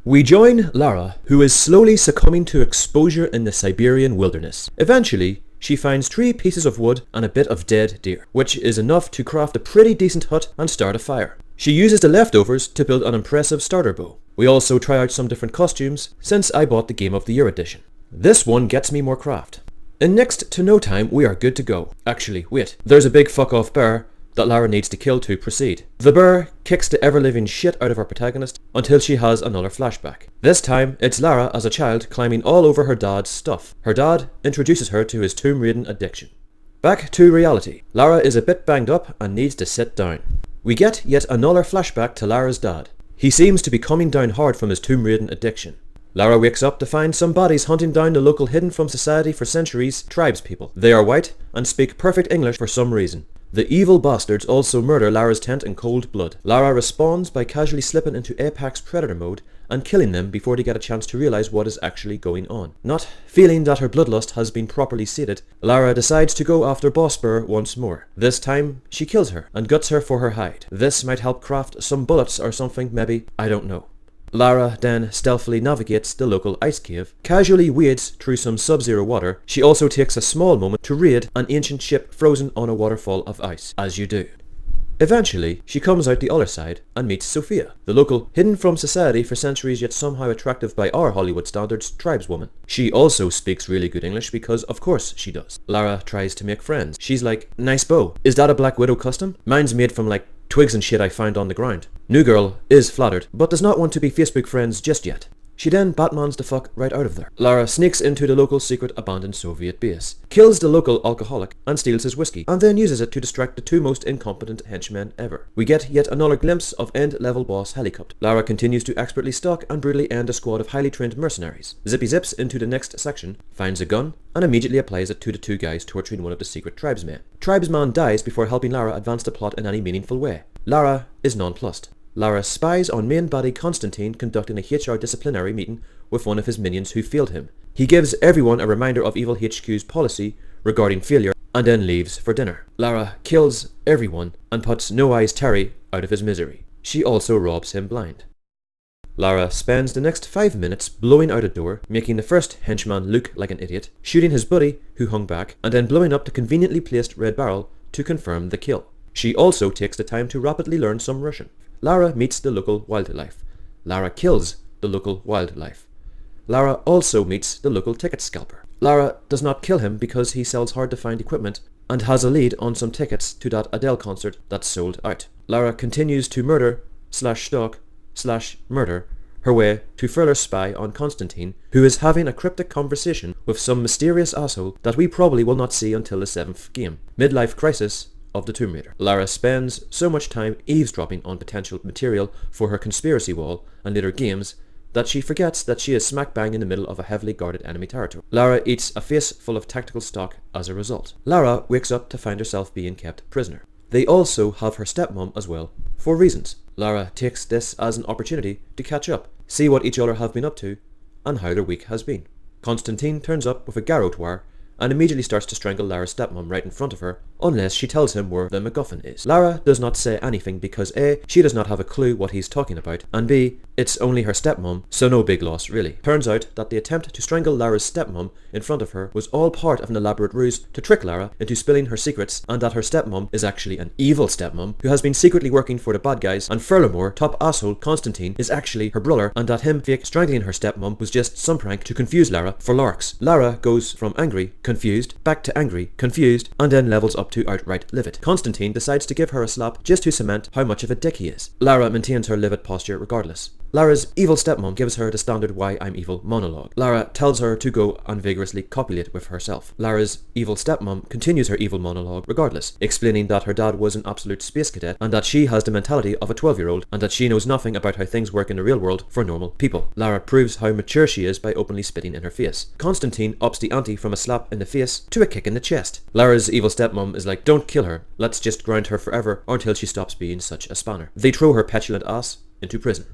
We join Lara, who is slowly succumbing to exposure in the Siberian wilderness. Eventually, she finds 3 pieces of wood and a bit of dead deer, which is enough to craft a pretty decent hut and start a fire. She uses the leftovers to build an impressive starter bow. We also try out some different costumes, since I bought the Game of the Year edition. This one gets me more craft. In next to no time, we are good to go. Actually, wait, there's a big fuck off bear that Lara needs to kill to proceed. The bear kicks the ever-living shit out of our protagonist until she has another flashback. This time, it's Lara as a child climbing all over her dad's stuff. Her dad introduces her to his tomb raiding addiction. Back to reality. Lara is a bit banged up and needs to sit down. We get yet another flashback to Lara's dad. He seems to be coming down hard from his tomb raiding addiction. Lara wakes up to find some bodies hunting down the local hidden from society for centuries tribespeople. They are white and speak perfect English for some reason. The evil bastards also murder Lara's tent in cold blood. Lara responds by casually slipping into apex predator mode and killing them before they get a chance to realize what is actually going on. Not feeling that her bloodlust has been properly sated, Lara decides to go after Boss Bear once more. This time, she kills her and guts her for her hide. This might help craft some bullets or something, maybe, I don't know. Lara then stealthily navigates the local ice cave, casually wades through some sub-zero water. She also takes a small moment to raid an ancient ship frozen on a waterfall of ice, as you do. Eventually, she comes out the other side and meets Sophia, the local hidden from society for centuries yet somehow attractive by our Hollywood standards tribeswoman. She also speaks really good English because of course she does. Lara tries to make friends. She's like, "Nice bow. Is that a Black Widow custom? Mine's made from like twigs and shit I found on the ground." New girl is flattered, but does not want to be Facebook friends just yet. She then Batmans the fuck right out of there. Lara sneaks into the local secret abandoned Soviet base, kills the local alcoholic and steals his whiskey, and then uses it to distract the 2 most incompetent henchmen ever. We get yet another glimpse of end-level boss Helicopter. Lara continues to expertly stalk and brutally end a squad of highly trained mercenaries. Zippy zips into the next section, finds a gun, and immediately applies it to the 2 guys torturing one of the secret tribesmen. Tribesman dies before helping Lara advance the plot in any meaningful way. Lara is nonplussed. Lara spies on main baddie Constantine conducting a HR disciplinary meeting with one of his minions who failed him. He gives everyone a reminder of Evil HQ's policy regarding failure and then leaves for dinner. Lara kills everyone and puts No Eyes Terry out of his misery. She also robs him blind. Lara spends the next 5 minutes blowing out a door, making the first henchman look like an idiot, shooting his buddy who hung back, and then blowing up the conveniently placed red barrel to confirm the kill. She also takes the time to rapidly learn some Russian. Lara meets the local wildlife. Lara kills the local wildlife. Lara also meets the local ticket scalper. Lara does not kill him because he sells hard to find equipment and has a lead on some tickets to that Adele concert that's sold out. Lara continues to murder her way to further spy on Constantine, who is having a cryptic conversation with some mysterious asshole that we probably will not see until the 7th game. Midlife crisis of the Tomb Raider. Lara spends so much time eavesdropping on potential material for her conspiracy wall and later games that she forgets that she is smack bang in the middle of a heavily guarded enemy territory. Lara eats a face full of tactical stock as a result. Lara wakes up to find herself being kept prisoner. They also have her stepmom as well, for reasons. Lara takes this as an opportunity to catch up, see what each other have been up to, and how their week has been. Constantine turns up with a garrote wire and immediately starts to strangle Lara's stepmom right in front of her, unless she tells him where the MacGuffin is. Lara does not say anything because A, she does not have a clue what he's talking about, and B, it's only her stepmom, so no big loss really. Turns out that the attempt to strangle Lara's stepmom in front of her was all part of an elaborate ruse to trick Lara into spilling her secrets, and that her stepmom is actually an evil stepmom who has been secretly working for the bad guys, and furthermore, top asshole Constantine is actually her brother, and that him fake strangling her stepmom was just some prank to confuse Lara for larks. Lara goes from angry, confused, back to angry, confused, and then levels up to outright livid. Constantine decides to give her a slap just to cement how much of a dick he is. Lara maintains her livid posture regardless. Lara's evil stepmom gives her the standard "why I'm evil" monologue. Lara tells her to go and vigorously copulate with herself. Lara's evil stepmom continues her evil monologue regardless, explaining that her dad was an absolute space cadet and that she has the mentality of a 12-year-old and that she knows nothing about how things work in the real world for normal people. Lara proves how mature she is by openly spitting in her face. Constantine ups the ante from a slap in the face to a kick in the chest. Lara's evil stepmom is like, "Don't kill her, let's just ground her forever or until she stops being such a spanner." They throw her petulant ass into prison.